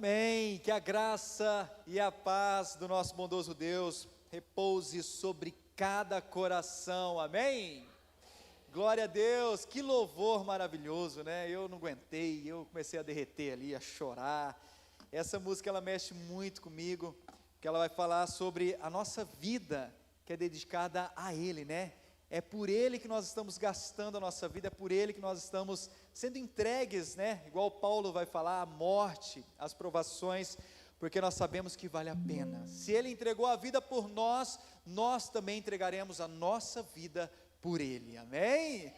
Amém. Que a graça e a paz do nosso bondoso Deus repouse sobre cada coração. Amém. Glória a Deus. Que louvor maravilhoso, né? Eu não aguentei, eu comecei a derreter ali, a chorar. Essa música ela mexe muito comigo, porque ela vai falar sobre a nossa vida que é dedicada a Ele, né? É por Ele que nós estamos gastando a nossa vida, é por Ele que nós estamos sendo entregues, né? Igual Paulo vai falar, a morte, as provações, porque nós sabemos que vale a pena. Se Ele entregou a vida por nós, nós também entregaremos a nossa vida por Ele, amém?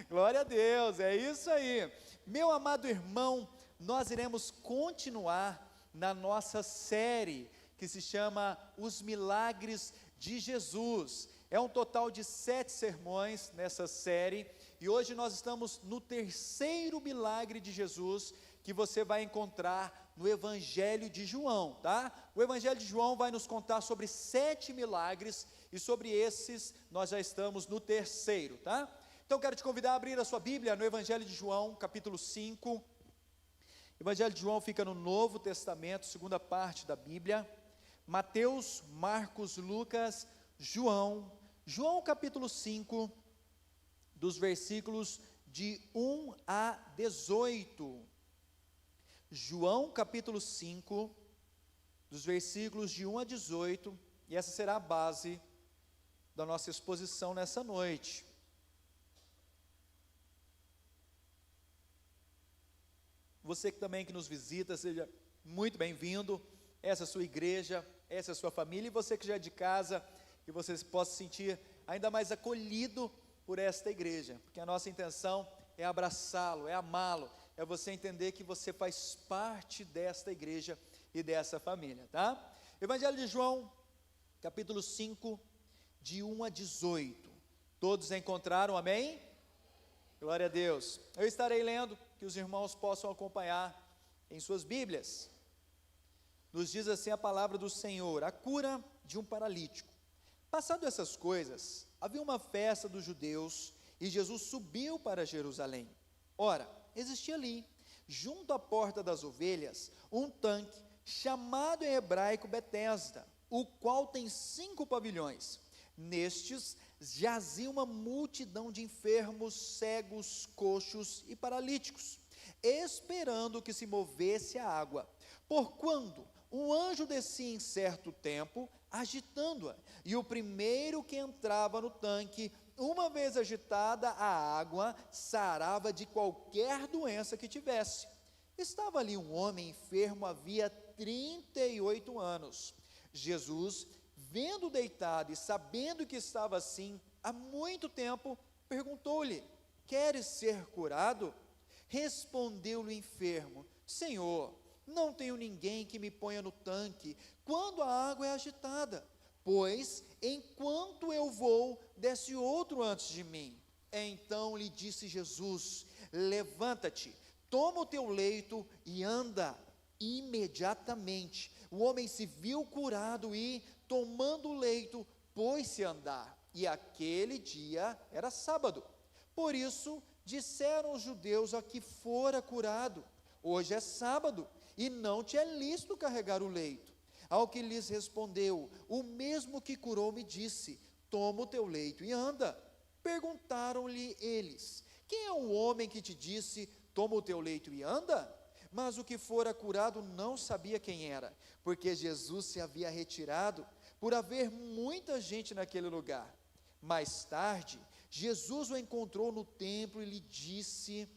Glória a Deus, é isso aí. Meu amado irmão, nós iremos continuar na nossa série, que se chama Os Milagres de Jesus. É um total de 7 sermões nessa série, e hoje nós estamos no terceiro milagre de Jesus, que você vai encontrar no Evangelho de João, tá? O Evangelho de João vai nos contar sobre 7 milagres, e sobre esses nós já estamos no terceiro, tá? Então quero te convidar a abrir a sua Bíblia no Evangelho de João, capítulo 5, Evangelho de João fica no Novo Testamento, segunda parte da Bíblia, Mateus, Marcos, Lucas, João capítulo 5, dos versículos de 1 a 18, João capítulo 5, dos versículos de 1 a 18, e essa será a base da nossa exposição nessa noite. Você que também que nos visita, seja muito bem-vindo. Essa é a sua igreja, essa é a sua família, e você que já é de casa, que você possa se sentir ainda mais acolhido por esta igreja, porque a nossa intenção é abraçá-lo, é amá-lo, é você entender que você faz parte desta igreja e dessa família, tá? Evangelho de João, capítulo 5, de 1 a 18, todos encontraram, amém? Glória a Deus. Eu estarei lendo, que os irmãos possam acompanhar em suas Bíblias. Nos diz assim a palavra do Senhor: a cura de um paralítico. Passado essas coisas, havia uma festa dos judeus, e Jesus subiu para Jerusalém. Ora, existia ali, junto à porta das ovelhas, um tanque, chamado em hebraico Betesda, o qual tem 5 pavilhões. Nestes jazia uma multidão de enfermos, cegos, coxos e paralíticos, esperando que se movesse a água. Porquanto um anjo descia em certo tempo, agitando-a, e o primeiro que entrava no tanque, uma vez agitada a água, sarava de qualquer doença que tivesse. Estava ali um homem enfermo havia 38 anos. Jesus, vendo deitado e sabendo que estava assim há muito tempo, perguntou-lhe: queres ser curado? Respondeu-lhe o enfermo: Senhor, não tenho ninguém que me ponha no tanque quando a água é agitada, pois enquanto eu vou, desce outro antes de mim. Então lhe disse Jesus: levanta-te, toma o teu leito e anda. Imediatamente o homem se viu curado e, tomando o leito, pôs-se a andar. E aquele dia era sábado. Por isso disseram os judeus a que fora curado: hoje é sábado, e não te é lícito carregar o leito. Ao que lhes respondeu: o mesmo que curou me disse: toma o teu leito e anda. Perguntaram-lhe eles: quem é o homem que te disse: toma o teu leito e anda? Mas o que fora curado não sabia quem era, porque Jesus se havia retirado, por haver muita gente naquele lugar. Mais tarde, Jesus o encontrou no templo e lhe disse: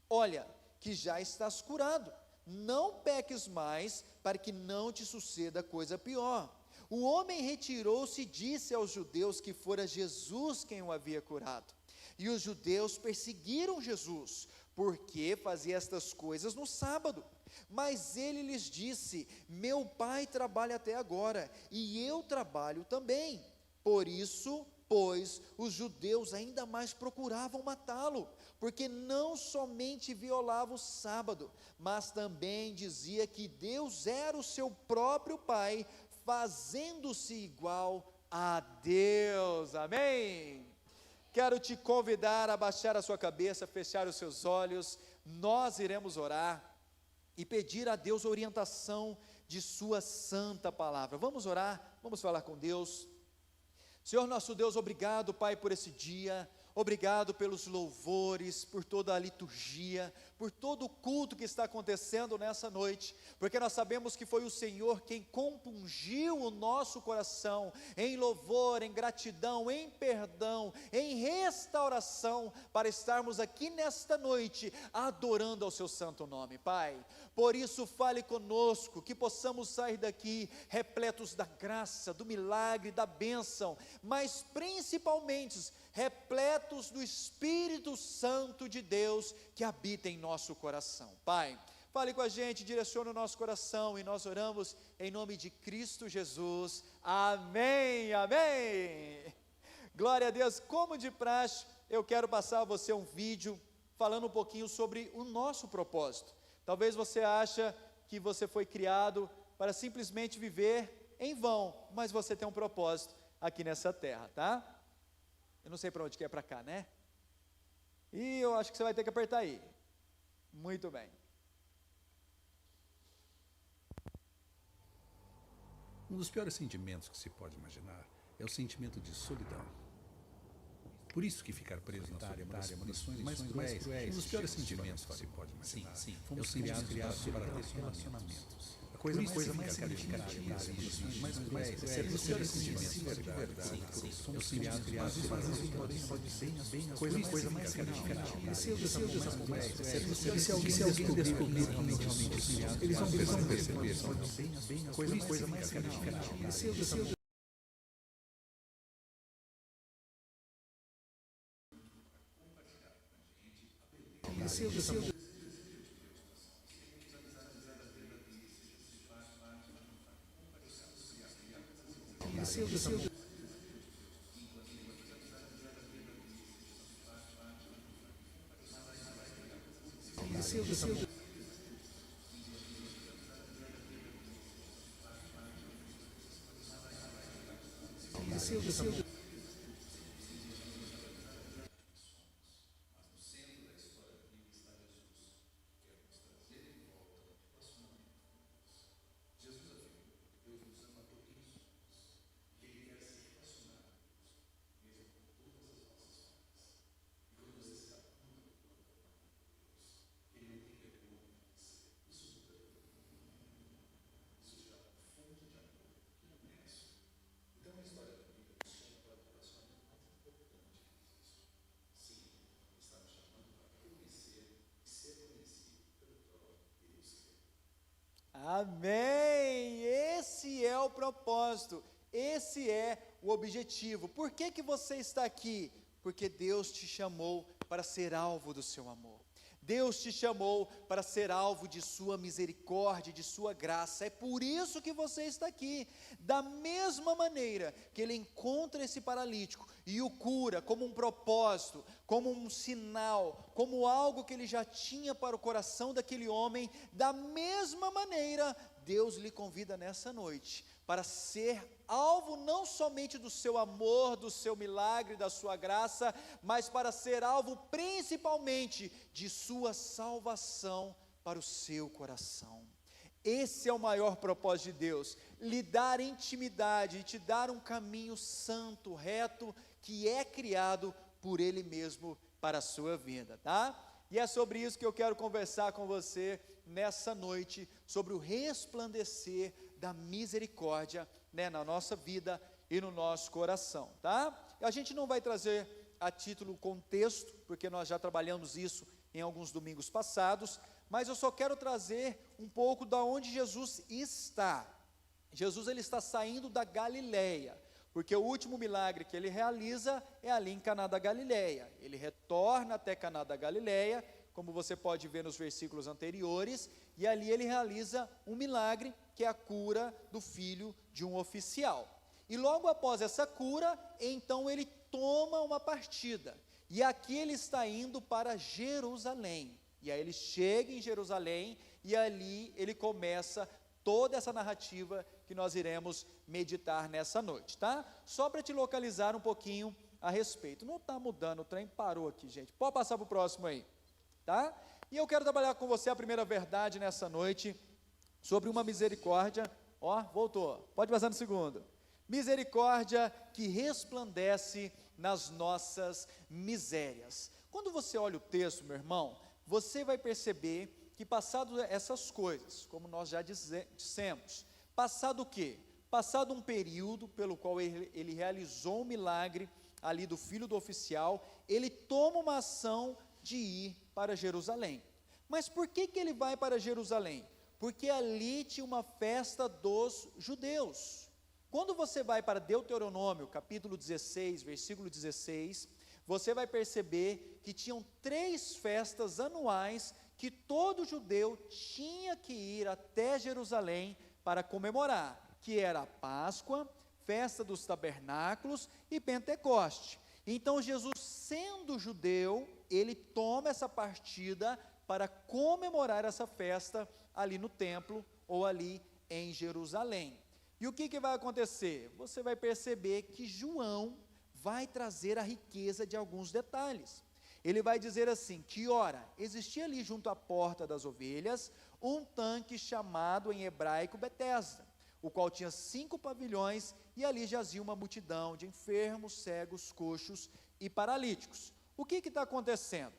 olha, que já estás curado, não peques mais, para que não te suceda coisa pior. O homem retirou-se e disse aos judeus que fora Jesus quem o havia curado. E os judeus perseguiram Jesus, porque fazia estas coisas no sábado. Mas ele lhes disse: meu pai trabalha até agora, e eu trabalho também. Por isso, pois, os judeus ainda mais procuravam matá-lo, porque não somente violava o sábado, mas também dizia que Deus era o seu próprio Pai, fazendo-se igual a Deus. Amém? Quero te convidar a baixar a sua cabeça, fechar os seus olhos. Nós iremos orar. e pedir a Deus orientação de sua santa palavra. Vamos orar, vamos falar com Deus. Senhor nosso Deus, obrigado, Pai, por esse dia, obrigado pelos louvores, por toda a liturgia, por todo o culto que está acontecendo nessa noite, porque nós sabemos que foi o Senhor quem compungiu o nosso coração em louvor, em gratidão, em perdão, em restauração, para estarmos aqui nesta noite, adorando ao seu santo nome, Pai. Por isso fale conosco, que possamos sair daqui repletos da graça, do milagre, da bênção, mas principalmente repletos do Espírito Santo de Deus que habita em nosso coração. Pai, fale com a gente, direcione o nosso coração, e nós oramos em nome de Cristo Jesus. Amém, amém. Glória a Deus. Como de praxe, eu quero passar a você um vídeo falando um pouquinho sobre o nosso propósito. Talvez você ache que você foi criado para simplesmente viver em vão, mas você tem um propósito aqui nessa terra, tá? Eu não sei para onde que é, para cá, né? E eu acho que você vai ter que apertar aí. Muito bem. Um dos piores sentimentos que se pode imaginar é o sentimento de solidão. Por isso que ficar preso na solitária é uma das punições mais cruéis. Um dos piores sentimentos que se pode imaginar. Sim, fomos criados para relacionamentos. A coisa mais significativa mais cruéis é ser os piores sentimentos de verdade. Somos criados para bem a coisa mais significativa. E se eu se alguém descobrir realmente eles vão perceber a coisa mais significativa. E se eu Amém! Esse é o propósito, esse é o objetivo. Por que que você está aqui? Porque Deus te chamou para ser alvo do seu amor. Deus te chamou para ser alvo de sua misericórdia, de sua graça. É por isso que você está aqui. Da mesma maneira que ele encontra esse paralítico e o cura como um propósito, como um sinal, como algo que ele já tinha para o coração daquele homem, da mesma maneira, Deus lhe convida nessa noite para ser alvo não somente do seu amor, do seu milagre, da sua graça, mas para ser alvo principalmente de sua salvação para o seu coração. Esse é o maior propósito de Deus, lhe dar intimidade e te dar um caminho santo, reto, que é criado por Ele mesmo para a sua vida, tá? E é sobre isso que eu quero conversar com você nessa noite, sobre o resplandecer da misericórdia, né, na nossa vida e no nosso coração, tá? A gente não vai trazer a título contexto, porque nós já trabalhamos isso em alguns domingos passados, mas eu só quero trazer um pouco da onde Jesus está. Jesus, ele está saindo da Galileia, porque o último milagre que ele realiza é ali em Caná da Galileia. Ele retorna até Caná da Galileia, como você pode ver nos versículos anteriores, e ali ele realiza um milagre, que é a cura do filho de um oficial. E logo após essa cura, então ele toma uma partida, e aqui ele está indo para Jerusalém. E aí ele chega em Jerusalém, e ali ele começa toda essa narrativa que nós iremos meditar nessa noite, tá? Só para te localizar um pouquinho a respeito. Não está mudando, o trem parou aqui, gente. Pode passar para o próximo aí, tá? E eu quero trabalhar com você a primeira verdade nessa noite, sobre uma misericórdia, voltou, pode passar no segundo, misericórdia que resplandece nas nossas misérias. Quando você olha o texto, meu irmão, você vai perceber que passado essas coisas, como nós já dissemos, passado o quê? Passado um período pelo qual ele realizou um milagre ali do filho do oficial, ele toma uma ação de ir para Jerusalém. Mas por que ele vai para Jerusalém? Porque ali tinha uma festa dos judeus. Quando você vai para Deuteronômio, capítulo 16, versículo 16, você vai perceber que tinham 3 festas anuais que todo judeu tinha que ir até Jerusalém para comemorar, que era a Páscoa, festa dos tabernáculos e Pentecoste. Então Jesus, sendo judeu, ele toma essa partida para comemorar essa festa ali no templo ou ali em Jerusalém. E o que vai acontecer? Você vai perceber que João vai trazer a riqueza de alguns detalhes. Ele vai dizer assim, que ora, existia ali junto à porta das ovelhas, um tanque chamado em hebraico Betesda, o qual tinha 5 pavilhões, e ali jazia uma multidão de enfermos, cegos, coxos e paralíticos. O que está acontecendo?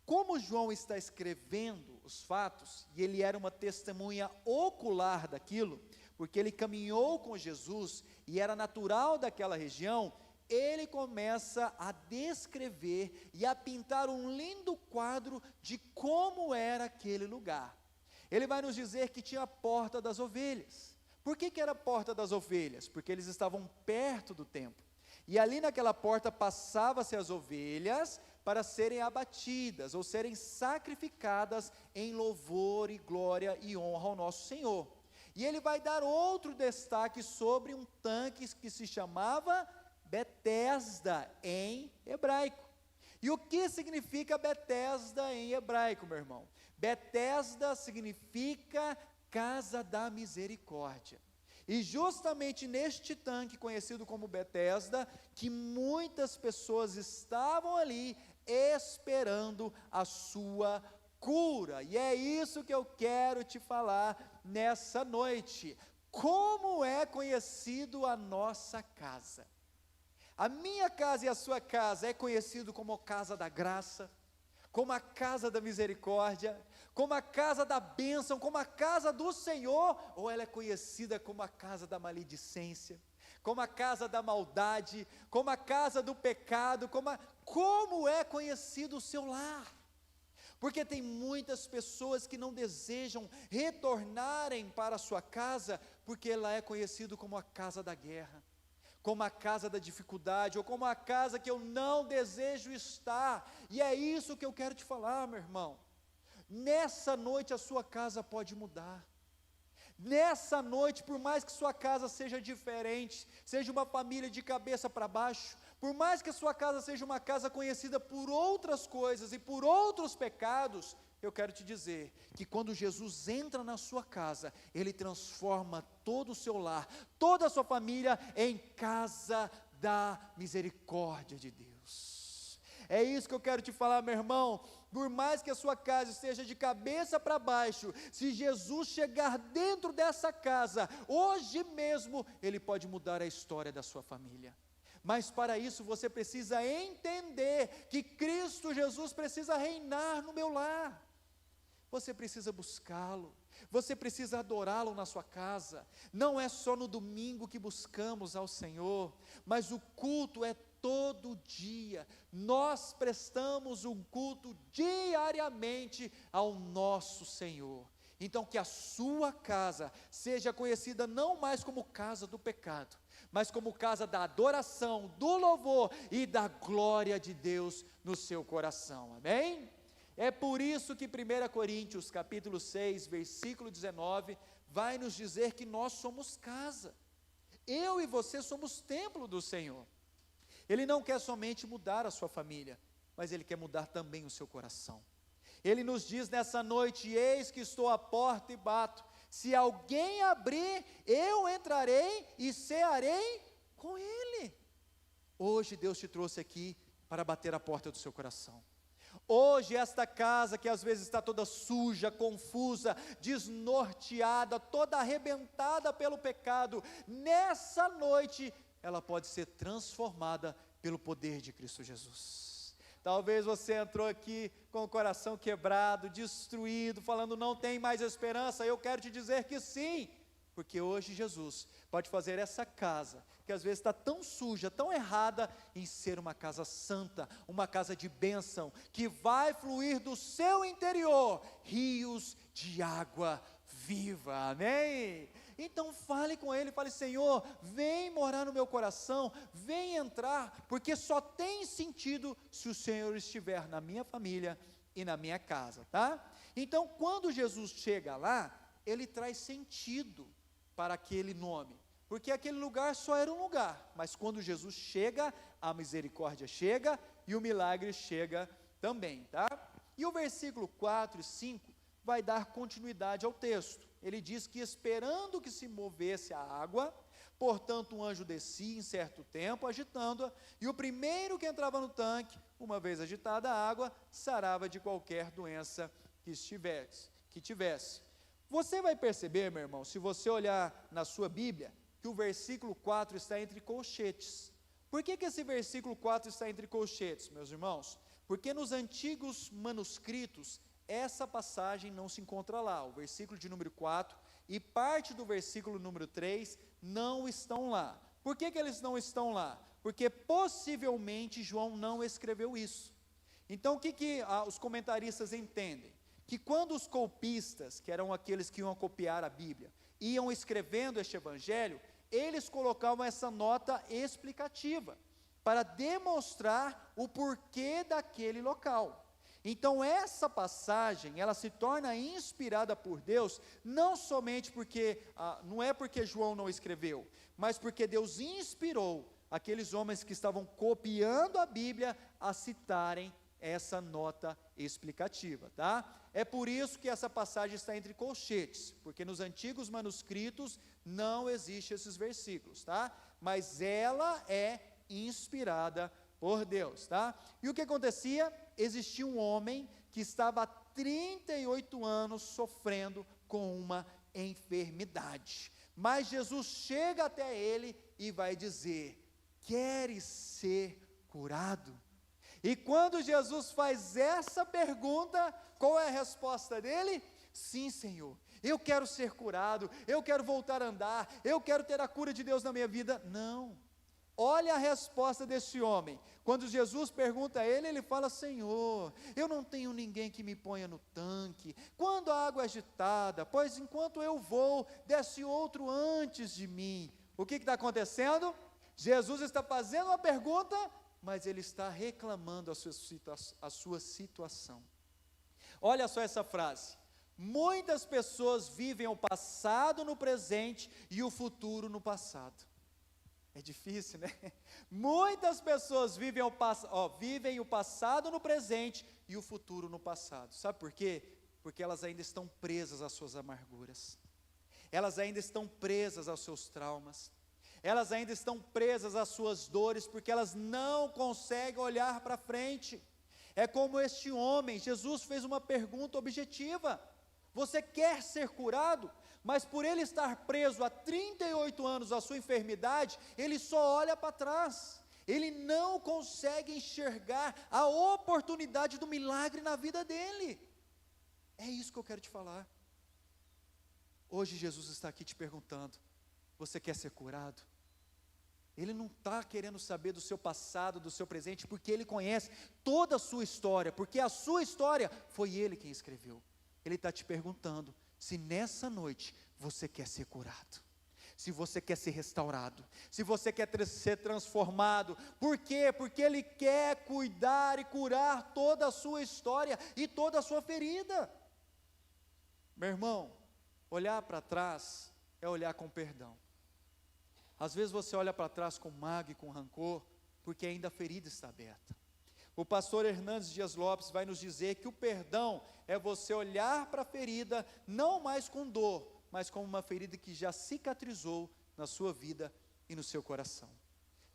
Como João está escrevendo os fatos, e ele era uma testemunha ocular daquilo, porque ele caminhou com Jesus, e era natural daquela região, ele começa a descrever e a pintar um lindo quadro de como era aquele lugar. Ele vai nos dizer que tinha a porta das ovelhas. Por que era a porta das ovelhas? Porque eles estavam perto do templo, e ali naquela porta passava-se as ovelhas para serem abatidas, ou serem sacrificadas em louvor e glória e honra ao nosso Senhor. E ele vai dar outro destaque sobre um tanque que se chamava Betesda em hebraico. E o que significa Betesda em hebraico, meu irmão? Betesda significa casa da misericórdia. E justamente neste tanque, conhecido como Betesda, que muitas pessoas estavam ali esperando a sua cura. E é isso que eu quero te falar nessa noite. Como é conhecido a nossa casa? A minha casa e a sua casa é conhecido como a casa da graça, como a casa da misericórdia, como a casa da bênção, como a casa do Senhor, ou ela é conhecida como a casa da maledicência, como a casa da maldade, como a casa do pecado, como é conhecido o seu lar? Porque tem muitas pessoas que não desejam retornarem para a sua casa, porque ela é conhecida como a casa da guerra, como a casa da dificuldade, ou como a casa que eu não desejo estar. E é isso que eu quero te falar, meu irmão. Nessa noite a sua casa pode mudar. Nessa noite, por mais que sua casa seja diferente, seja uma família de cabeça para baixo, por mais que a sua casa seja uma casa conhecida por outras coisas e por outros pecados, eu quero te dizer que quando Jesus entra na sua casa, Ele transforma todo o seu lar, toda a sua família em casa da misericórdia de Deus. É isso que eu quero te falar, meu irmão. Por mais que a sua casa esteja de cabeça para baixo, se Jesus chegar dentro dessa casa, hoje mesmo, Ele pode mudar a história da sua família. Mas para isso você precisa entender que Cristo Jesus precisa reinar no meu lar. Você precisa buscá-lo, você precisa adorá-lo na sua casa. Não é só no domingo que buscamos ao Senhor, mas o culto é todo dia. Nós prestamos um culto diariamente ao nosso Senhor. Então que a sua casa seja conhecida não mais como casa do pecado, mas como casa da adoração, do louvor e da glória de Deus no seu coração, amém? É por isso que 1 Coríntios capítulo 6, versículo 19, vai nos dizer que nós somos casa. Eu e você somos templo do Senhor. Ele não quer somente mudar a sua família, mas Ele quer mudar também o seu coração. Ele nos diz nessa noite: eis que estou à porta e bato, se alguém abrir, eu entrarei e cearei com ele. Hoje Deus te trouxe aqui para bater a porta do seu coração. Hoje esta casa que às vezes está toda suja, confusa, desnorteada, toda arrebentada pelo pecado, nessa noite ela pode ser transformada pelo poder de Cristo Jesus. Talvez você entrou aqui com o coração quebrado, destruído, falando não tem mais esperança. Eu quero te dizer que sim, porque hoje Jesus pode fazer essa casa, que às vezes está tão suja, tão errada, em ser uma casa santa, uma casa de bênção, que vai fluir do seu interior rios de água viva, amém? Então fale com Ele, fale: Senhor, vem morar no meu coração, vem entrar, porque só tem sentido se o Senhor estiver na minha família e na minha casa, tá? Então quando Jesus chega lá, Ele traz sentido para aquele nome, porque aquele lugar só era um lugar, mas quando Jesus chega, a misericórdia chega e o milagre chega também, tá? E o versículo 4 e 5 vai dar continuidade ao texto. Ele diz que esperando que se movesse a água, portanto um anjo descia em certo tempo, agitando-a, e o primeiro que entrava no tanque, uma vez agitada a água, sarava de qualquer doença que tivesse. Você vai perceber, meu irmão, se você olhar na sua Bíblia, que o versículo 4 está entre colchetes. Por que esse versículo 4 está entre colchetes, meus irmãos? Porque nos antigos manuscritos, essa passagem não se encontra lá. O versículo de número 4 e parte do versículo número 3 não estão lá. Por que eles não estão lá? Porque possivelmente João não escreveu isso. Então o que os comentaristas entendem? Que quando os copistas, que eram aqueles que iam copiar a Bíblia, iam escrevendo este evangelho, eles colocavam essa nota explicativa, para demonstrar o porquê daquele local. Então essa passagem, ela se torna inspirada por Deus, não somente porque, não é porque João não escreveu, mas porque Deus inspirou aqueles homens que estavam copiando a Bíblia a citarem essa nota explicativa, tá? É por isso que essa passagem está entre colchetes, porque nos antigos manuscritos não existem esses versículos, tá? Mas ela é inspirada por Deus, tá? E o que acontecia? Existia um homem que estava há 38 anos sofrendo com uma enfermidade, mas Jesus chega até ele e vai dizer: queres ser curado? E quando Jesus faz essa pergunta, qual é a resposta dele? Sim, Senhor, eu quero ser curado, eu quero voltar a andar, eu quero ter a cura de Deus na minha vida. Não, olha a resposta desse homem. Quando Jesus pergunta a ele, ele fala: Senhor, eu não tenho ninguém que me ponha no tanque, quando a água é agitada, pois enquanto eu vou, desce outro antes de mim. O que está acontecendo? Jesus está fazendo uma pergunta, mas ele está reclamando a sua situação. Olha só essa frase: muitas pessoas vivem o passado no presente e o futuro no passado. É difícil, né? Muitas pessoas vivem o passado no presente e o futuro no passado. Sabe por quê? Porque elas ainda estão presas às suas amarguras, elas ainda estão presas aos seus traumas, elas ainda estão presas às suas dores, porque elas não conseguem olhar para frente. É como este homem. Jesus fez uma pergunta objetiva: você quer ser curado? Mas por ele estar preso há 38 anos à sua enfermidade, ele só olha para trás, ele não consegue enxergar a oportunidade do milagre na vida dele. É isso que eu quero te falar. Hoje Jesus está aqui te perguntando: você quer ser curado? Ele não está querendo saber do seu passado, do seu presente, porque Ele conhece toda a sua história, porque a sua história foi Ele quem escreveu. Ele está te perguntando se nessa noite você quer ser curado, se você quer ser restaurado, se você quer ser transformado. Por quê? Porque Ele quer cuidar e curar toda a sua história e toda a sua ferida. Meu irmão, olhar para trás é olhar com perdão. Às vezes você olha para trás com mágoa e com rancor, porque ainda a ferida está aberta. O pastor Hernandes Dias Lopes vai nos dizer que o perdão é você olhar para a ferida, não mais com dor, mas como uma ferida que já cicatrizou na sua vida e no seu coração.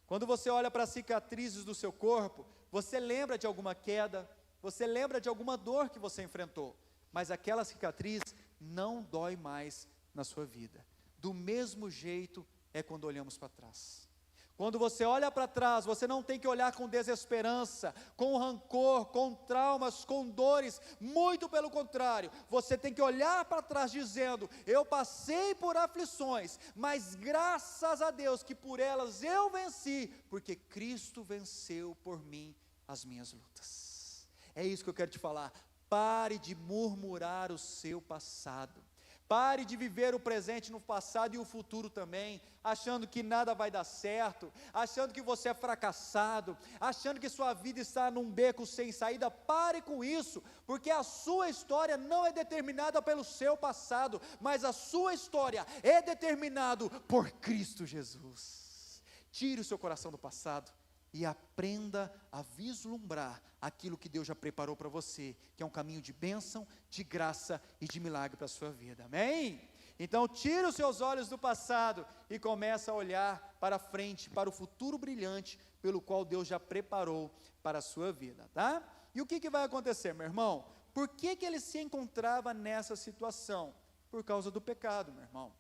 Quando você olha para as cicatrizes do seu corpo, você lembra de alguma queda, você lembra de alguma dor que você enfrentou, mas aquela cicatriz não dói mais na sua vida. Do mesmo jeito é quando olhamos para trás. Quando você olha para trás, você não tem que olhar com desesperança, com rancor, com traumas, com dores, muito pelo contrário, você tem que olhar para trás dizendo: eu passei por aflições, mas graças a Deus que por elas eu venci, porque Cristo venceu por mim as minhas lutas. É isso que eu quero te falar. Pare de murmurar o seu passado. Pare de viver o presente no passado e o futuro também, achando que nada vai dar certo, achando que você é fracassado, achando que sua vida está num beco sem saída. Pare com isso, porque a sua história não é determinada pelo seu passado, mas a sua história é determinada por Cristo Jesus. Tire o seu coração do passado e aprenda a vislumbrar aquilo que Deus já preparou para você, que é um caminho de bênção, de graça e de milagre para a sua vida, amém? Então tire os seus olhos do passado e começa a olhar para frente, para o futuro brilhante, pelo qual Deus já preparou para a sua vida, tá? E o que vai acontecer, meu irmão? Por que ele se encontrava nessa situação? Por causa do pecado, meu irmão.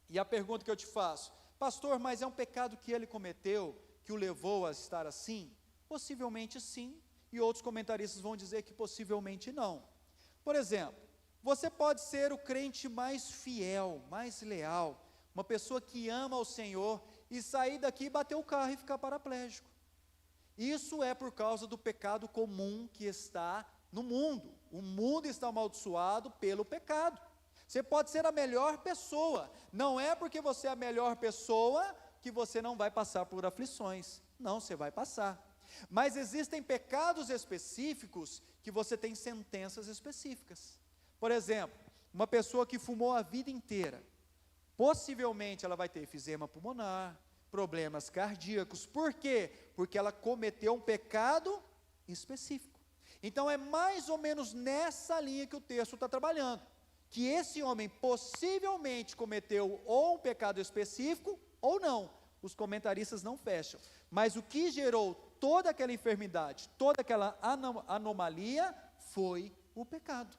E a pergunta que eu te faço: pastor, mas é um pecado que ele cometeu, que o levou a estar assim? Possivelmente sim, e outros comentaristas vão dizer que possivelmente não. Por exemplo, você pode ser o crente mais fiel, mais leal, uma pessoa que ama o Senhor, e sair daqui, bater o carro e ficar paraplégico. Isso é por causa do pecado comum que está no mundo. O mundo está amaldiçoado pelo pecado. Você pode ser a melhor pessoa, não é porque você é a melhor pessoa que você não vai passar por aflições. Não, você vai passar. Mas existem pecados específicos que você tem sentenças específicas. Por exemplo, uma pessoa que fumou a vida inteira, possivelmente ela vai ter efisema pulmonar, problemas cardíacos. Por quê? Porque ela cometeu um pecado específico. Então é mais ou menos nessa linha que o texto está trabalhando, que esse homem possivelmente cometeu ou um pecado específico ou não. Os comentaristas não fecham, mas o que gerou toda aquela enfermidade, toda aquela anomalia, foi o pecado.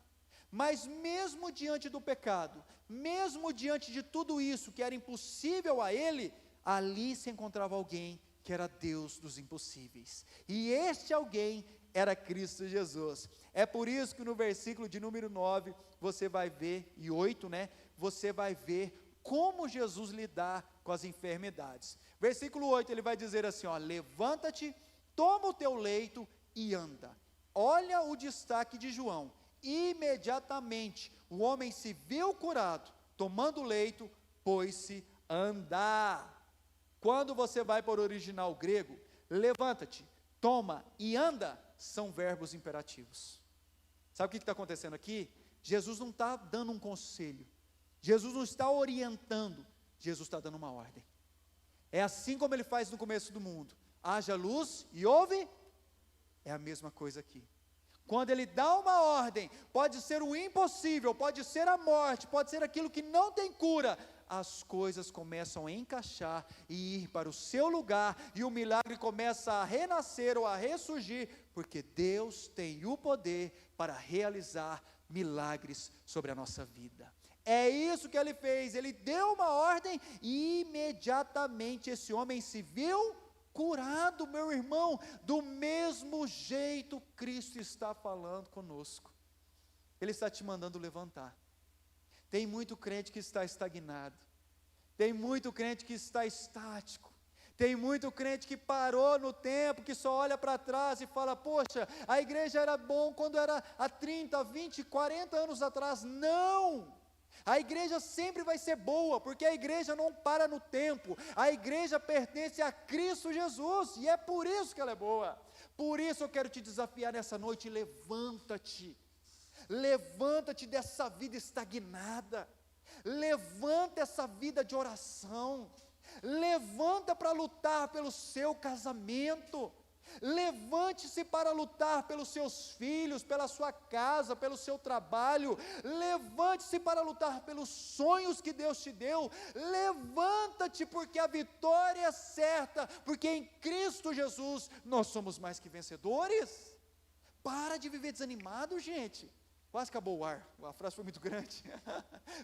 Mas mesmo diante do pecado, mesmo diante de tudo isso que era impossível a ele, ali se encontrava alguém que era Deus dos impossíveis, e este alguém era Cristo Jesus. É por isso que no versículo de número 9, você vai ver, e 8, você vai ver como Jesus lidar com as enfermidades. Versículo 8, ele vai dizer assim, levanta-te, toma o teu leito e anda. Olha o destaque de João: imediatamente o homem se viu curado, tomando o leito, pôs-se a andar. Quando você vai para o original grego, levanta-te, toma e anda, são verbos imperativos. Sabe o que está acontecendo aqui? Jesus não está dando um conselho, Jesus não está orientando, Jesus está dando uma ordem. É assim como ele faz no começo do mundo: haja luz e houve. É a mesma coisa aqui. Quando ele dá uma ordem, pode ser o impossível, pode ser a morte, pode ser aquilo que não tem cura, as coisas começam a encaixar e ir para o seu lugar, e o milagre começa a renascer ou a ressurgir, porque Deus tem o poder para realizar milagres sobre a nossa vida. É isso que ele fez, ele deu uma ordem e imediatamente esse homem se viu curado, meu irmão. Do mesmo jeito Cristo está falando conosco, Ele está te mandando levantar. Tem muito crente que está estagnado, tem muito crente que está estático, tem muito crente que parou no tempo, que só olha para trás e fala: poxa, a igreja era bom quando era há 30, 20, 40 anos atrás. Não! A igreja sempre vai ser boa, porque a igreja não para no tempo, a igreja pertence a Cristo Jesus, e é por isso que ela é boa. Por isso eu quero te desafiar nessa noite: levanta-te, levanta-te dessa vida estagnada, levanta essa vida de oração, levanta para lutar pelo seu casamento, levante-se para lutar pelos seus filhos, pela sua casa, pelo seu trabalho, levante-se para lutar pelos sonhos que Deus te deu, levanta-te, porque a vitória é certa, porque em Cristo Jesus nós somos mais que vencedores. para de viver desanimado, gente. Quase acabou o ar, a frase foi muito grande.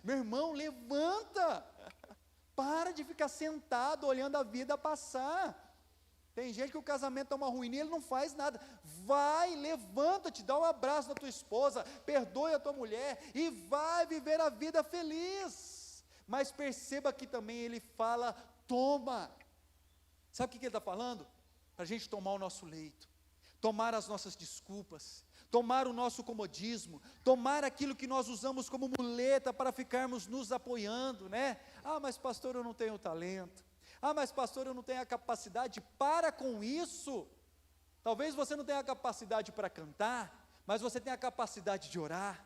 Meu irmão, levanta. Para de ficar sentado olhando a vida passar. Tem gente que o casamento está uma ruína e ele não faz nada. Vai, levanta-te, dá um abraço na tua esposa, perdoe a tua mulher e vai viver a vida feliz. Mas perceba que também ele fala, toma. Sabe o que ele está falando? Para a gente tomar o nosso leito, tomar as nossas desculpas, tomar o nosso comodismo, tomar aquilo que nós usamos como muleta para ficarmos nos apoiando, né? Ah, mas pastor, eu não tenho talento. Ah, mas pastor, eu não tenho a capacidade. Para com isso. Talvez você não tenha a capacidade para cantar, mas você tem a capacidade de orar.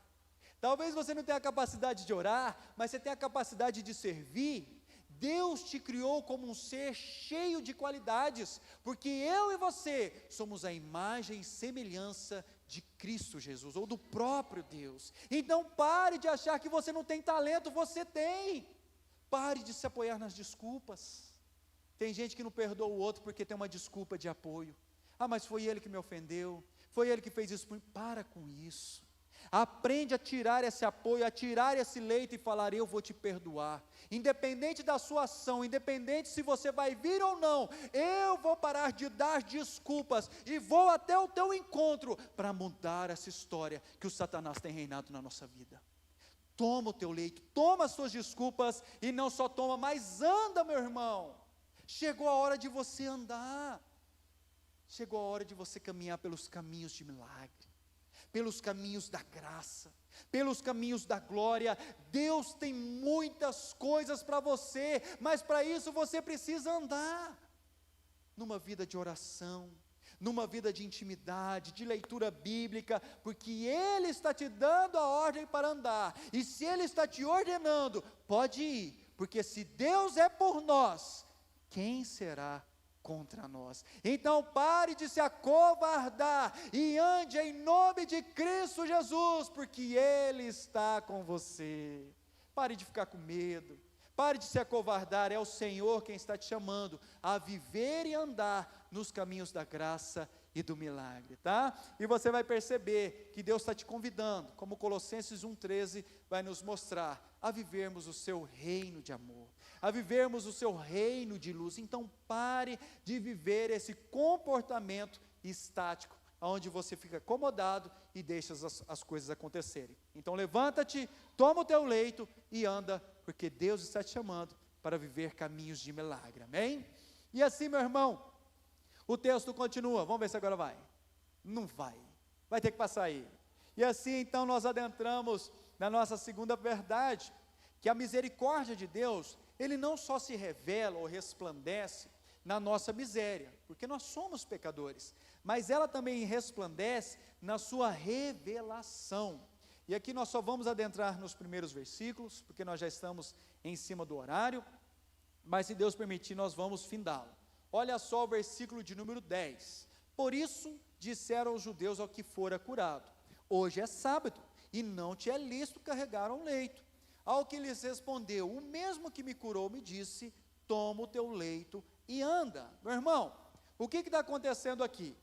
Talvez você não tenha a capacidade de orar, mas você tem a capacidade de servir. Deus te criou como um ser cheio de qualidades, porque eu e você somos a imagem e semelhança de Cristo Jesus, ou do próprio Deus. Então pare de achar que você não tem talento, você tem. Pare de se apoiar nas desculpas. Tem gente que não perdoa o outro porque tem uma desculpa de apoio. Ah, mas foi ele que me ofendeu, foi ele que fez isso. Para com isso. Aprende a tirar esse apoio, a tirar esse leito e falar, eu vou te perdoar. Independente da sua ação, independente se você vai vir ou não, eu vou parar de dar desculpas e vou até o teu encontro para mudar essa história que o Satanás tem reinado na nossa vida. Toma o teu leito, toma as suas desculpas e não só toma, mas anda, meu irmão. Chegou a hora de você andar. Chegou a hora de você caminhar pelos caminhos de milagre, pelos caminhos da graça, pelos caminhos da glória. Deus tem muitas coisas para você, mas para isso você precisa andar numa vida de oração, numa vida de intimidade, de leitura bíblica, porque Ele está te dando a ordem para andar, e se Ele está te ordenando, pode ir, porque se Deus é por nós, quem será contra nós? Então pare de se acovardar e ande em nome de Cristo Jesus, porque Ele está com você. Pare de ficar com medo, pare de se acovardar, é o Senhor quem está te chamando a viver e andar nos caminhos da graça e do milagre, tá? E você vai perceber que Deus está te convidando, como Colossenses 1,13 vai nos mostrar, a vivermos o seu reino de amor, a vivermos o seu reino de luz. Então pare de viver esse comportamento estático, onde você fica acomodado e deixa as coisas acontecerem. Então levanta-te, toma o teu leito e anda, porque Deus está te chamando para viver caminhos de milagre, amém? E assim, meu irmão, o texto continua, vamos ver se agora vai. Não vai ter que passar aí. E assim então nós adentramos na nossa segunda verdade, que a misericórdia de Deus, Ele não só se revela ou resplandece na nossa miséria, porque nós somos pecadores, mas ela também resplandece na sua revelação. E aqui nós só vamos adentrar nos primeiros versículos, porque nós já estamos em cima do horário, mas se Deus permitir nós vamos findá-lo. Olha só o versículo de número 10. Por isso disseram os judeus ao que fora curado, hoje é sábado, e não te é lícito carregar um leito. Ao que lhes respondeu, o mesmo que me curou me disse, toma o teu leito e anda. Meu irmão, o que está acontecendo aqui?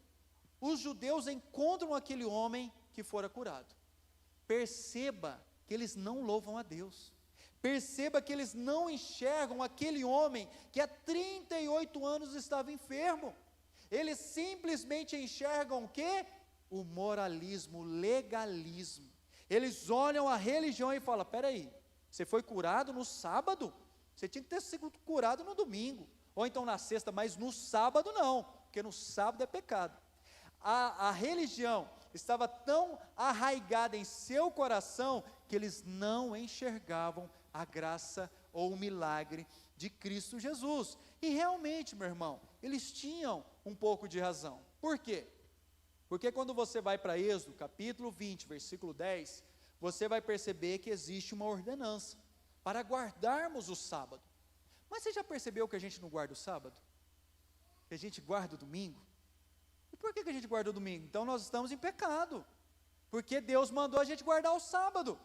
Os judeus encontram aquele homem que fora curado. Perceba que eles não louvam a Deus. Perceba que eles não enxergam aquele homem que há 38 anos estava enfermo. Eles simplesmente enxergam o quê? O moralismo, o legalismo. Eles olham a religião e falam, peraí, você foi curado no sábado? Você tinha que ter sido curado no domingo, ou então na sexta, mas no sábado não, porque no sábado é pecado. A religião estava tão arraigada em seu coração, que eles não enxergavam a graça ou o milagre de Cristo Jesus. E realmente, meu irmão, eles tinham um pouco de razão. Por quê? Porque quando você vai para Êxodo, capítulo 20, versículo 10, você vai perceber que existe uma ordenança para guardarmos o sábado. Mas você já percebeu que a gente não guarda o sábado? Que a gente guarda o domingo? E por que a gente guarda o domingo? Então nós estamos em pecado, porque Deus mandou a gente guardar o sábado.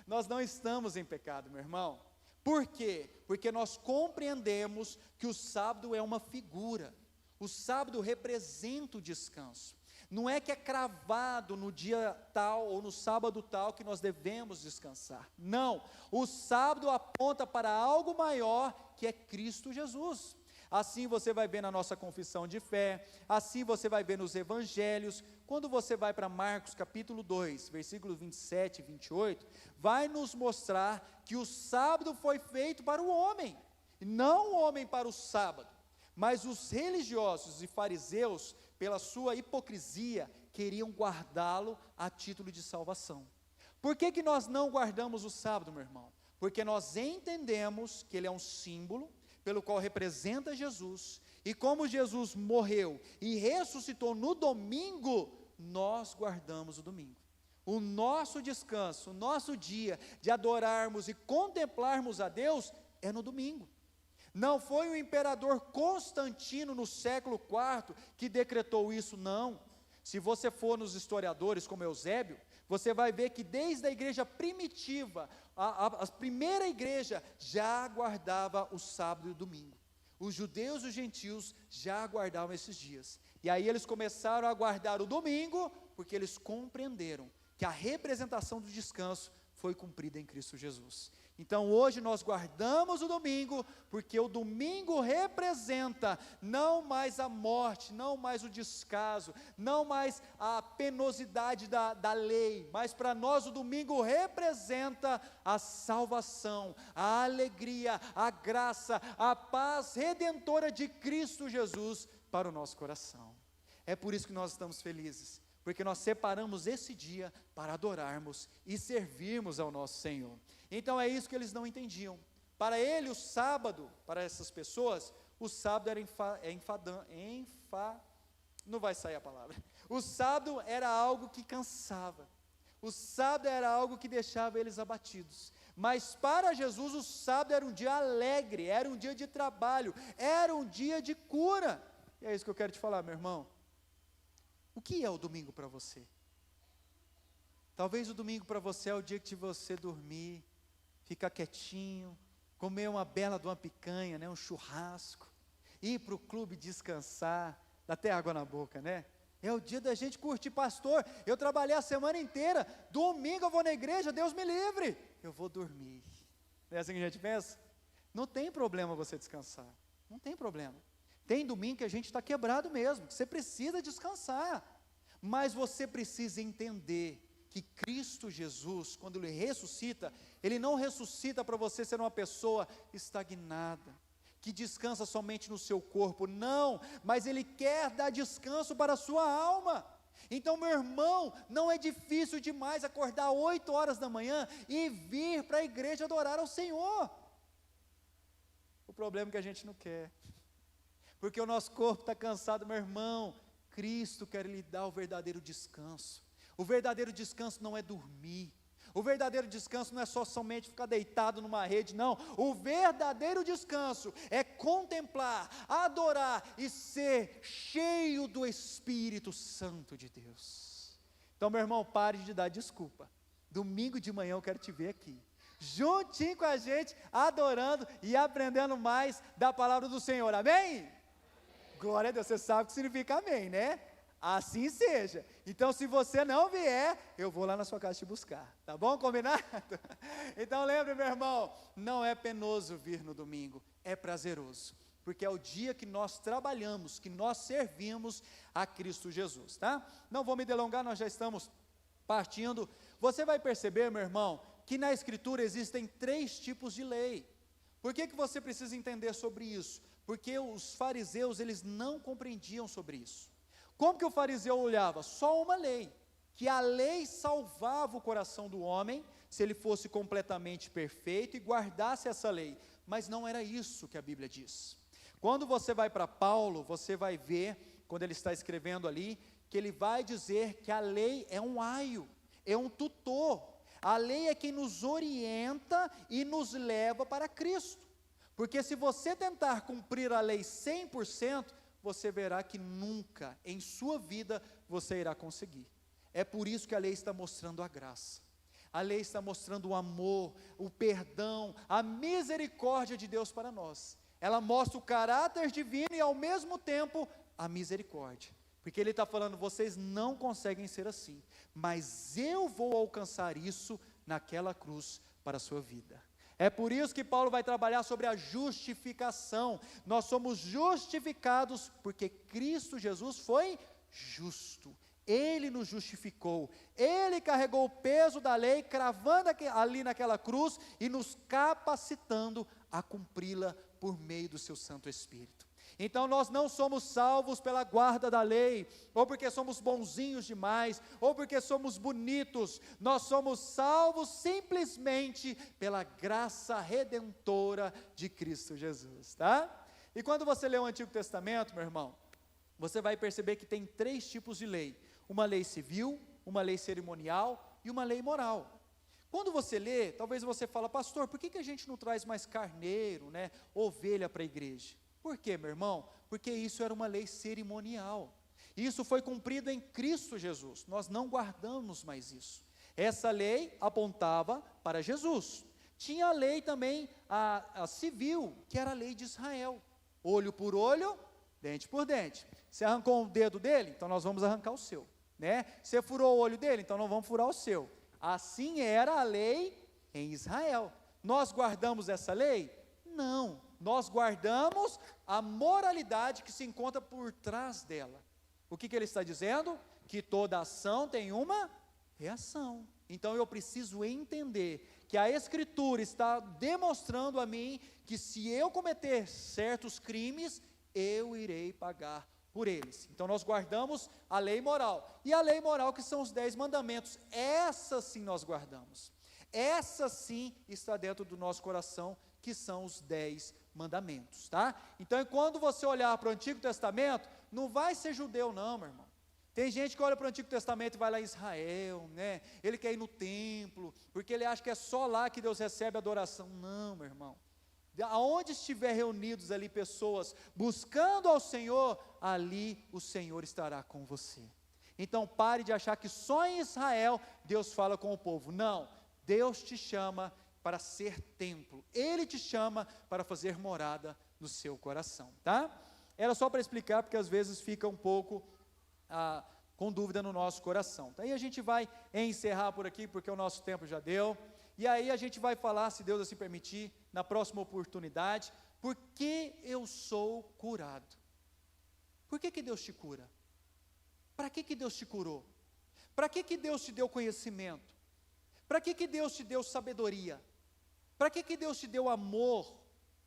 Nós não estamos em pecado, meu irmão. Por quê? Porque nós compreendemos que o sábado é uma figura. O sábado representa o descanso. Não é que é cravado no dia tal ou no sábado tal que nós devemos descansar. Não, o sábado aponta para algo maior, que é Cristo Jesus. Assim você vai ver na nossa confissão de fé, assim você vai ver nos evangelhos. Quando você vai para Marcos capítulo 2, versículos 27 e 28, vai nos mostrar que o sábado foi feito para o homem, não o homem para o sábado. Mas os religiosos e fariseus, pela sua hipocrisia, queriam guardá-lo a título de salvação. Por que nós não guardamos o sábado, meu irmão? Porque nós entendemos que ele é um símbolo, pelo qual representa Jesus, e como Jesus morreu e ressuscitou no domingo, nós guardamos o domingo. O nosso descanso, o nosso dia de adorarmos e contemplarmos a Deus, é no domingo. Não foi o imperador Constantino no século IV que decretou isso, não. Se você for nos historiadores como Eusébio, você vai ver que desde a igreja primitiva, a primeira igreja já guardava o sábado e o domingo. Os judeus e os gentios já guardavam esses dias. E aí eles começaram a guardar o domingo, porque eles compreenderam que a representação do descanso foi cumprida em Cristo Jesus. Então hoje nós guardamos o domingo, porque o domingo representa não mais a morte, não mais o descaso, não mais a penosidade da lei, mas para nós o domingo representa a salvação, a alegria, a graça, a paz redentora de Cristo Jesus para o nosso coração. É por isso que nós estamos felizes, porque nós separamos esse dia para adorarmos e servirmos ao nosso Senhor. Então é isso que eles não entendiam. Para ele o sábado, para essas pessoas, o sábado era não vai sair a palavra. O sábado era algo que cansava. O sábado era algo que deixava eles abatidos. Mas para Jesus o sábado era um dia alegre, era um dia de trabalho, era um dia de cura. E é isso que eu quero te falar, meu irmão. O que é o domingo para você? Talvez o domingo para você é o dia que você dormir, ficar quietinho, comer uma bela de uma picanha, né, um churrasco, ir para o clube descansar, dá até água na boca, né? É o dia da gente curtir. Pastor, eu trabalhei a semana inteira, domingo eu vou na igreja, Deus me livre, eu vou dormir. Não é assim que a gente pensa? Não tem problema você descansar, não tem problema. Tem domingo que a gente está quebrado mesmo, que você precisa descansar, mas você precisa entender que Cristo Jesus, quando Ele ressuscita, Ele não ressuscita para você ser uma pessoa estagnada, que descansa somente no seu corpo, não, mas Ele quer dar descanso para a sua alma. Então, meu irmão, não é difícil demais acordar 8 horas da manhã e vir para a igreja adorar ao Senhor. O problema é que a gente não quer, porque o nosso corpo está cansado, meu irmão. Cristo quer lhe dar o verdadeiro descanso. O verdadeiro descanso não é dormir. O verdadeiro descanso não é somente ficar deitado numa rede, não. O verdadeiro descanso é contemplar, adorar e ser cheio do Espírito Santo de Deus. Então, meu irmão, pare de dar desculpa. Domingo de manhã eu quero te ver aqui, juntinho com a gente, adorando e aprendendo mais da palavra do Senhor, amém? Glória a Deus, você sabe o que significa amém, né? Assim seja. Então, se você não vier, eu vou lá na sua casa te buscar, tá bom? Combinado? Então, lembre, meu irmão, não é penoso vir no domingo, é prazeroso, porque é o dia que nós trabalhamos, que nós servimos a Cristo Jesus, tá? Não vou me delongar, nós já estamos partindo. Você vai perceber, meu irmão, que na Escritura existem 3 tipos de lei. Por que você precisa entender sobre isso? Porque os fariseus, eles não compreendiam sobre isso. Como que o fariseu olhava? Só uma lei, que a lei salvava o coração do homem, se ele fosse completamente perfeito e guardasse essa lei, mas não era isso que a Bíblia diz. Quando você vai para Paulo, você vai ver, quando ele está escrevendo ali, que ele vai dizer que a lei é um aio, é um tutor, a lei é quem nos orienta e nos leva para Cristo, porque se você tentar cumprir a lei 100%, você verá que nunca em sua vida você irá conseguir. É por isso que a lei está mostrando a graça, a lei está mostrando o amor, o perdão, a misericórdia de Deus para nós. Ela mostra o caráter divino e ao mesmo tempo a misericórdia. Porque ele está falando, vocês não conseguem ser assim, mas eu vou alcançar isso naquela cruz para a sua vida. É por isso que Paulo vai trabalhar sobre a justificação. Nós somos justificados porque Cristo Jesus foi justo. Ele nos justificou, Ele carregou o peso da lei, cravando ali naquela cruz e nos capacitando a cumpri-la por meio do seu Santo Espírito. Então nós não somos salvos pela guarda da lei, ou porque somos bonzinhos demais, ou porque somos bonitos. Nós somos salvos simplesmente pela graça redentora de Cristo Jesus, tá? E quando você lê o Antigo Testamento, meu irmão, você vai perceber que tem 3 tipos de lei: uma lei civil, uma lei cerimonial e uma lei moral. Quando você lê, talvez você fale, pastor, por que a gente não traz mais carneiro, né, ovelha para a igreja? Por quê, meu irmão? Porque isso era uma lei cerimonial. Isso foi cumprido em Cristo Jesus. Nós não guardamos mais isso. Essa lei apontava para Jesus. Tinha a lei também, a civil, que era a lei de Israel. Olho por olho, dente por dente. Você arrancou um dedo dele? Então nós vamos arrancar o seu, né? Você furou o olho dele? Então nós vamos furar o seu. Assim era a lei em Israel. Nós guardamos essa lei? Não. Nós guardamos a moralidade que se encontra por trás dela. O que ele está dizendo? Que toda ação tem uma reação. Então eu preciso entender que a Escritura está demonstrando a mim que se eu cometer certos crimes, eu irei pagar por eles. Então nós guardamos a lei moral. E a lei moral que são os 10 mandamentos. Essa sim nós guardamos. Essa sim está dentro do nosso coração, que são os 10 mandamentos, tá? Então, quando você olhar para o Antigo Testamento, não vai ser judeu não, meu irmão. Tem gente que olha para o Antigo Testamento e vai lá em Israel, né? Ele quer ir no templo, porque ele acha que é só lá que Deus recebe adoração. Não, meu irmão. Aonde estiver reunidos ali pessoas buscando ao Senhor, ali o Senhor estará com você. Então, pare de achar que só em Israel Deus fala com o povo. Não, Deus te chama para ser templo, Ele te chama para fazer morada no seu coração, tá? Era só para explicar, porque às vezes fica um pouco com dúvida no nosso coração. Daí a gente vai encerrar por aqui, porque o nosso tempo já deu, e aí a gente vai falar, se Deus assim permitir, na próxima oportunidade, por que eu sou curado? Por que Deus te cura? Para que Deus te curou? Para que Deus te deu conhecimento? Para que Deus te deu sabedoria? Para que Deus te deu amor?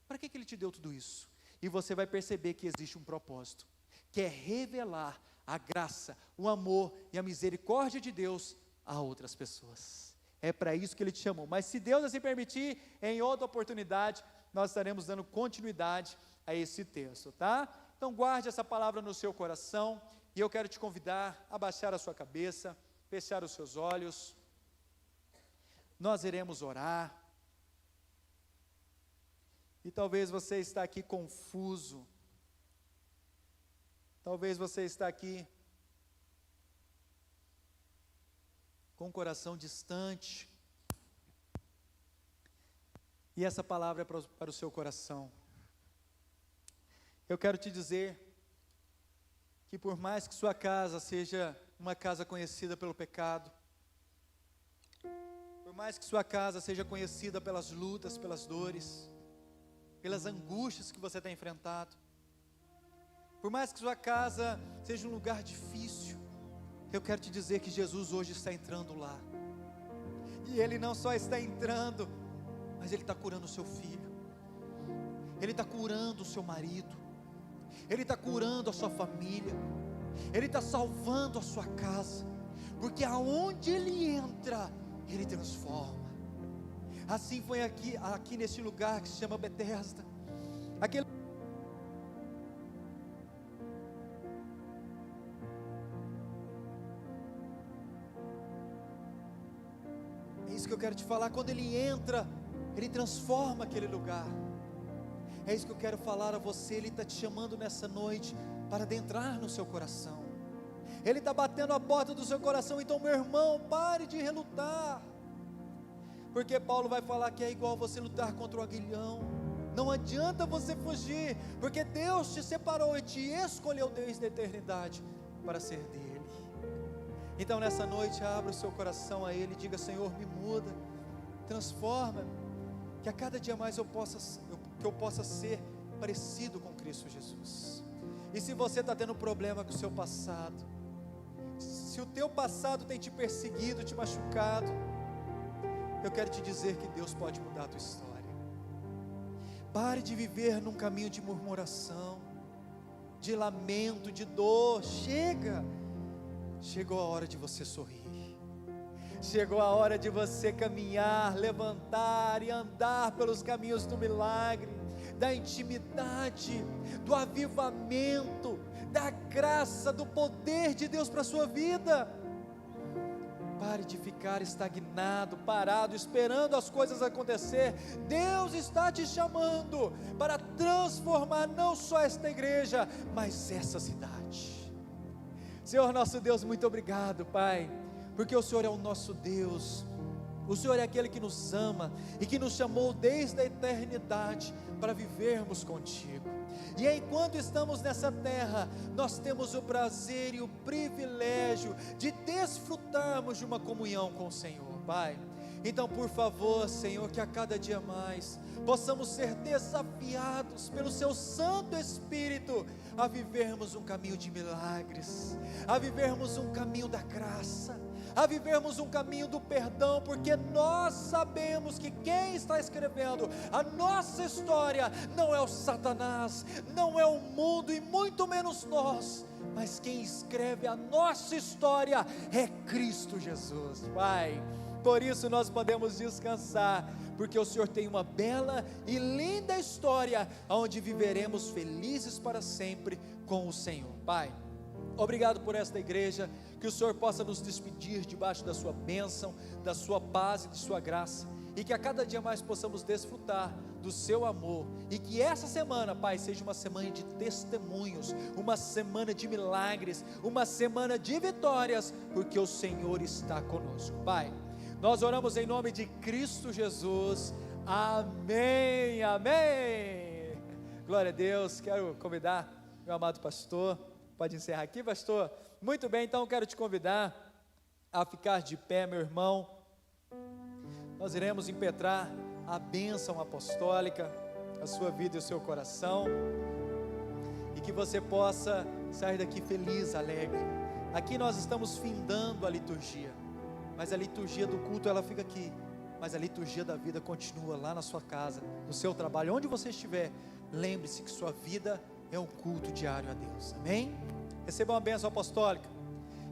Para que Ele te deu tudo isso? E você vai perceber que existe um propósito, que é revelar a graça, o amor e a misericórdia de Deus a outras pessoas. É para isso que Ele te chamou. Mas se Deus assim permitir, em outra oportunidade, nós estaremos dando continuidade a esse texto, tá? Então guarde essa palavra no seu coração, e eu quero te convidar a baixar a sua cabeça, fechar os seus olhos. Nós iremos orar. E talvez você está aqui confuso, talvez você está aqui com o coração distante, e essa palavra é para o seu coração. Eu quero te dizer que por mais que sua casa seja uma casa conhecida pelo pecado, por mais que sua casa seja conhecida pelas lutas, pelas dores, pelas angústias que você tem enfrentado, por mais que sua casa seja um lugar difícil, eu quero te dizer que Jesus hoje está entrando lá, e Ele não só está entrando, mas Ele está curando o seu filho, Ele está curando o seu marido, Ele está curando a sua família, Ele está salvando a sua casa, porque aonde Ele entra, Ele transforma. Assim foi aqui nesse lugar que se chama Betesda. É isso que eu quero te falar. Quando Ele entra, Ele transforma aquele lugar. É isso que eu quero falar a você. Ele está te chamando nessa noite para adentrar no seu coração. Ele está batendo a porta do seu coração. Então, meu irmão, pare de relutar, porque Paulo vai falar que é igual você lutar contra o aguilhão. Não adianta você fugir, porque Deus te separou e te escolheu desde a eternidade para ser dele. Então nessa noite abra o seu coração a Ele, diga: Senhor, me muda, transforma-me, que a cada dia mais eu possa ser parecido com Cristo Jesus. E se você está tendo problema com o seu passado, se o teu passado tem te perseguido, te machucado, eu quero te dizer que Deus pode mudar a tua história. Pare de viver num caminho de murmuração, de lamento, de dor. Chegou a hora de você sorrir. Chegou a hora de você caminhar, levantar e andar pelos caminhos do milagre, da intimidade, do avivamento, da graça, do poder de Deus para a sua vida. Pare de ficar estagnado, parado, esperando as coisas acontecer. Deus está te chamando para transformar não só esta igreja, mas essa cidade. Senhor nosso Deus, muito obrigado, Pai, porque o Senhor é o nosso Deus. O Senhor é aquele que nos ama e que nos chamou desde a eternidade para vivermos contigo. E enquanto estamos nessa terra, nós temos o prazer e o privilégio de desfrutarmos de uma comunhão com o Senhor, Pai. Então, por favor, Senhor, que a cada dia mais possamos ser desafiados pelo Seu Santo Espírito a vivermos um caminho de milagres, a vivermos um caminho da graça, a vivermos um caminho do perdão, porque nós sabemos que quem está escrevendo a nossa história não é o Satanás, não é o mundo e muito menos nós, mas quem escreve a nossa história é Cristo Jesus, Pai. Por isso nós podemos descansar, porque o Senhor tem uma bela e linda história, onde viveremos felizes para sempre com o Senhor, Pai. Obrigado por esta igreja, que o Senhor possa nos despedir debaixo da sua bênção, da sua paz e de sua graça, e que a cada dia mais possamos desfrutar do seu amor, e que essa semana, Pai, seja uma semana de testemunhos, uma semana de milagres, uma semana de vitórias, porque o Senhor está conosco, Pai. Nós oramos em nome de Cristo Jesus, amém, amém. Glória a Deus. Quero convidar meu amado pastor. Pode encerrar aqui, pastor? Muito bem, então quero te convidar a ficar de pé, meu irmão. Nós iremos impetrar a bênção apostólica, a sua vida e o seu coração, e que você possa sair daqui feliz, alegre. Aqui nós estamos findando a liturgia, mas a liturgia do culto ela fica aqui, mas a liturgia da vida continua lá na sua casa, no seu trabalho, onde você estiver. Lembre-se que sua vida é um culto diário a Deus, amém? Receba uma bênção apostólica,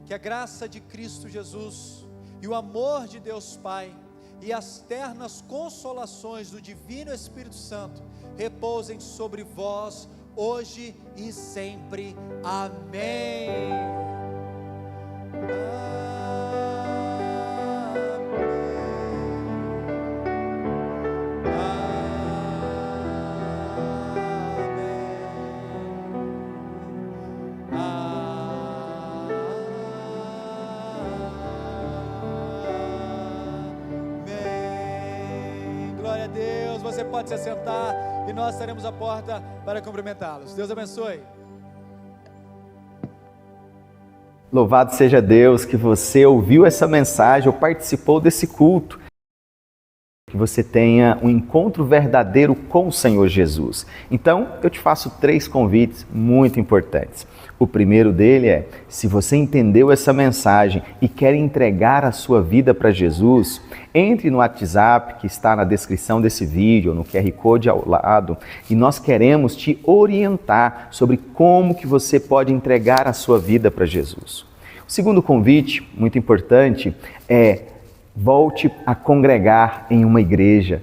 que a graça de Cristo Jesus, e o amor de Deus Pai, e as ternas consolações do Divino Espírito Santo, repousem sobre vós, hoje e sempre, amém. Você pode se assentar e nós estaremos à porta para cumprimentá-los. Deus abençoe. Louvado seja Deus que você ouviu essa mensagem ou participou desse culto. Que você tenha um encontro verdadeiro com o Senhor Jesus. Então, eu te faço 3 convites muito importantes. O primeiro dele é, se você entendeu essa mensagem e quer entregar a sua vida para Jesus, entre no WhatsApp que está na descrição desse vídeo, no QR Code ao lado, e nós queremos te orientar sobre como que você pode entregar a sua vida para Jesus. O segundo convite, muito importante, é volte a congregar em uma igreja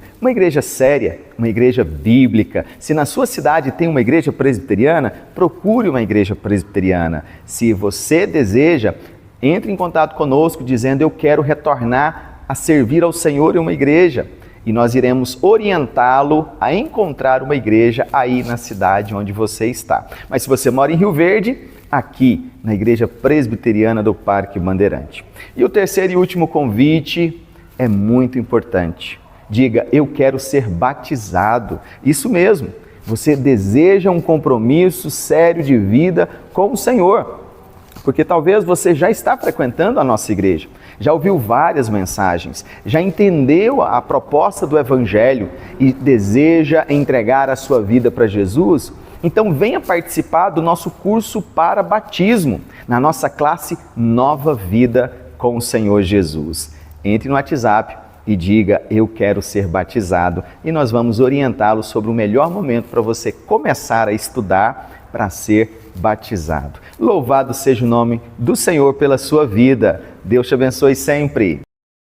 séria, uma igreja bíblica. Se na sua cidade tem uma igreja presbiteriana, procure uma igreja presbiteriana. Se você deseja, entre em contato conosco dizendo: eu quero retornar a servir ao Senhor em uma igreja. E nós iremos orientá-lo a encontrar uma igreja aí na cidade onde você está. Mas se você mora em Rio Verde, aqui na Igreja Presbiteriana do Parque Bandeirante. E o terceiro e último convite é muito importante. Diga: eu quero ser batizado. Isso mesmo, você deseja um compromisso sério de vida com o Senhor. porque talvez você já está frequentando a nossa igreja, já ouviu várias mensagens, já entendeu a proposta do Evangelho e deseja entregar a sua vida para Jesus. Então venha participar do nosso curso para batismo, na nossa classe Nova Vida com o Senhor Jesus. Entre no WhatsApp e diga: eu quero ser batizado, e nós vamos orientá-lo sobre o melhor momento para você começar a estudar para ser batizado. Louvado seja o nome do Senhor pela sua vida. Deus te abençoe sempre.